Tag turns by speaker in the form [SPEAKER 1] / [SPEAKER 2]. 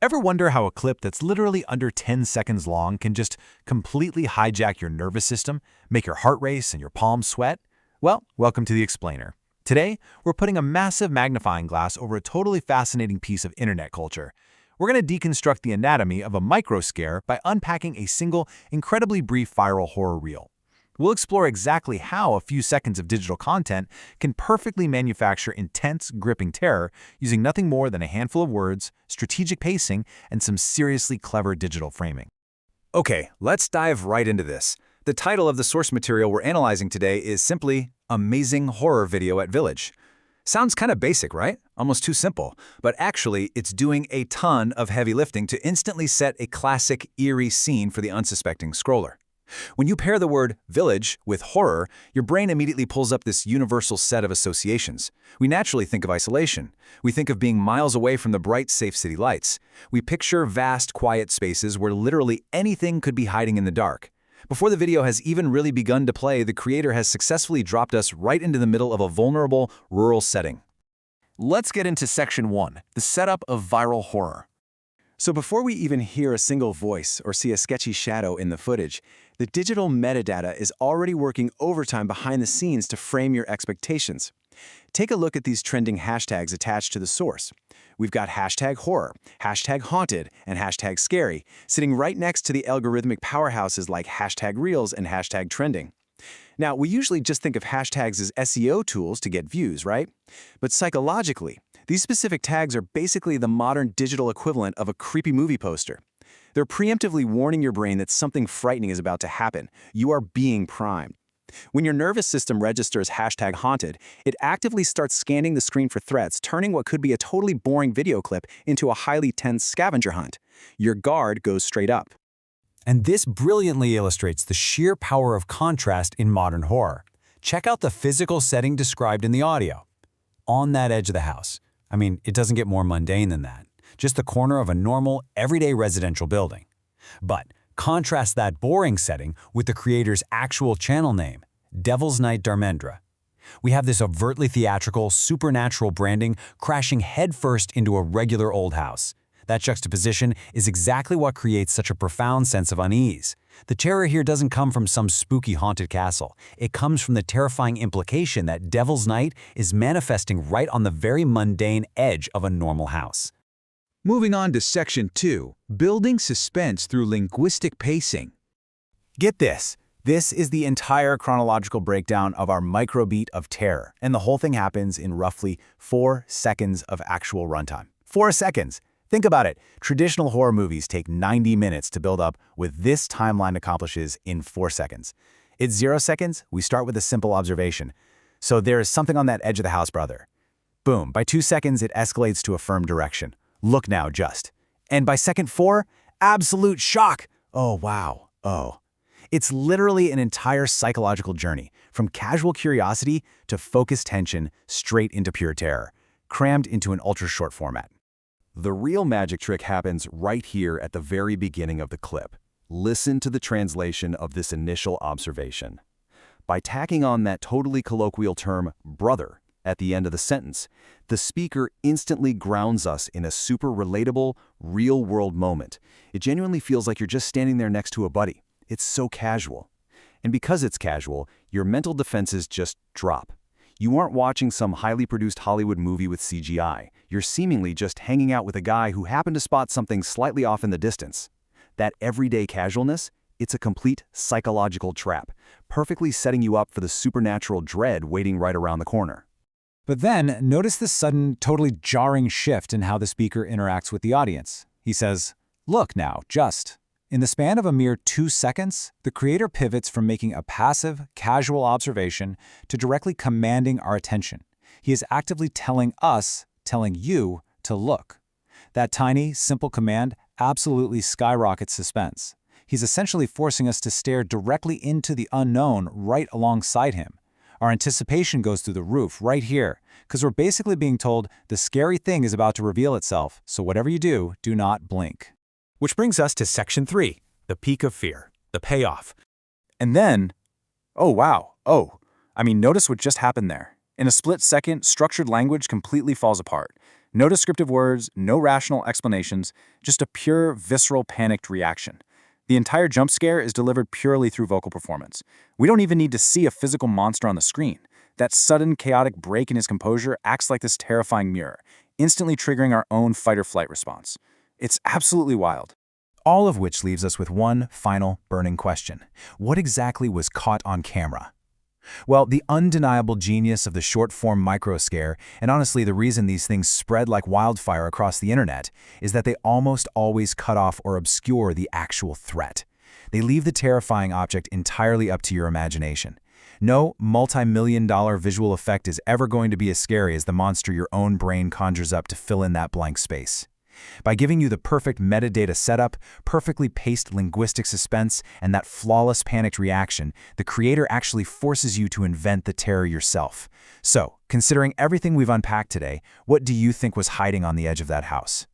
[SPEAKER 1] Ever wonder how a clip that's literally under 10 seconds long can just completely hijack your nervous system, make your heart race and your palms sweat? Well, welcome to The Explainer. Today, we're putting a massive magnifying glass over a totally fascinating piece of internet culture. We're going to deconstruct the anatomy of a micro scare by unpacking a single, incredibly brief viral horror reel. We'll explore exactly how a few seconds of digital content can perfectly manufacture intense, gripping terror using nothing more than a handful of words, strategic pacing, and some seriously clever digital framing.
[SPEAKER 2] Okay, let's dive right into this. The title of the source material we're analyzing today is simply Amazing Horror Video at Village. Sounds kind of basic, right? Almost too simple. But actually, it's doing a ton of heavy lifting to instantly set a classic, eerie scene for the unsuspecting scroller. When you pair the word village with horror, your brain immediately pulls up this universal set of associations. We naturally think of isolation. We think of being miles away from the bright, safe city lights. We picture vast, quiet spaces where literally anything could be hiding in the dark. Before the video has even really begun to play, the creator has successfully dropped us right into the middle of a vulnerable, rural setting.
[SPEAKER 1] Let's get into Section 1, the setup of viral horror.
[SPEAKER 3] So before we even hear a single voice or see a sketchy shadow in the footage, the digital metadata is already working overtime behind the scenes to frame your expectations. Take a look at these trending hashtags attached to the source. We've got hashtag horror, hashtag haunted, and hashtag scary, sitting right next to the algorithmic powerhouses like hashtag reels and hashtag trending. Now, we usually just think of hashtags as SEO tools to get views, right? But psychologically, these specific tags are basically the modern digital equivalent of a creepy movie poster. They're preemptively warning your brain that something frightening is about to happen. You are being primed. When your nervous system registers hashtag haunted, it actively starts scanning the screen for threats, turning what could be a totally boring video clip into a highly tense scavenger hunt. Your guard goes straight up.
[SPEAKER 2] And this brilliantly illustrates the sheer power of contrast in modern horror. Check out the physical setting described in the audio. On that edge of the house. I mean, it doesn't get more mundane than that. Just the corner of a normal, everyday residential building. But contrast that boring setting with the creator's actual channel name, Devil's Night Dharmendra. We have this overtly theatrical, supernatural branding crashing headfirst into a regular old house. That juxtaposition is exactly what creates such a profound sense of unease. The terror here doesn't come from some spooky haunted castle. It comes from the terrifying implication that Devil's Night is manifesting right on the very mundane edge of a normal house.
[SPEAKER 4] Moving on to Section 2, Building Suspense Through Linguistic Pacing.
[SPEAKER 1] Get this. This is the entire chronological breakdown of our microbeat of terror, and the whole thing happens in roughly 4 seconds of actual runtime. 4 seconds! Think about it. Traditional horror movies take 90 minutes to build up, with this timeline accomplishes in 4 seconds. It's 0 seconds, we start with a simple observation. So there is something on that edge of the house, brother. Boom, by 2 seconds it escalates to a firm direction. Look now, just. And by second 4, absolute shock. Oh, wow. Oh. It's literally an entire psychological journey, from casual curiosity to focused tension straight into pure terror, crammed into an ultra-short format.
[SPEAKER 3] The real magic trick happens right here at the very beginning of the clip. Listen to the translation of this initial observation. By tacking on that totally colloquial term, brother, at the end of the sentence, the speaker instantly grounds us in a super relatable, real-world moment. It genuinely feels like you're just standing there next to a buddy. It's so casual. And because it's casual, your mental defenses just drop. You aren't watching some highly produced Hollywood movie with CGI. You're seemingly just hanging out with a guy who happened to spot something slightly off in the distance. That everyday casualness, it's a complete psychological trap, perfectly setting you up for the supernatural dread waiting right around the corner.
[SPEAKER 2] But then, notice this sudden, totally jarring shift in how the speaker interacts with the audience. He says, "Look now, just." In the span of a mere 2 seconds, the creator pivots from making a passive, casual observation to directly commanding our attention. He is actively telling us, telling you, to look. That tiny, simple command absolutely skyrockets suspense. He's essentially forcing us to stare directly into the unknown right alongside him. Our anticipation goes through the roof right here, because we're basically being told the scary thing is about to reveal itself, so whatever you do, do not blink.
[SPEAKER 1] Which brings us to Section 3, the peak of fear, the payoff.
[SPEAKER 3] And then, oh wow, notice what just happened there. In a split second, structured language completely falls apart.
[SPEAKER 5] No descriptive words, no rational explanations, just a pure, visceral, panicked reaction. The entire jump scare is delivered purely through vocal performance. We don't even need to see a physical monster on the screen. That sudden, chaotic break in his composure acts like this terrifying mirror, instantly triggering our own fight-or-flight response. It's absolutely wild.
[SPEAKER 1] All of which leaves us with one final burning question. What exactly was caught on camera? Well, the undeniable genius of the short-form microscare, and honestly the reason these things spread like wildfire across the internet, is that they almost always cut off or obscure the actual threat. They leave the terrifying object entirely up to your imagination. No multi-million-dollar visual effect is ever going to be as scary as the monster your own brain conjures up to fill in that blank space. By giving you the perfect metadata setup, perfectly paced linguistic suspense, and that flawless panicked reaction, the creator actually forces you to invent the terror yourself. So, considering everything we've unpacked today, what do you think was hiding on the edge of that house?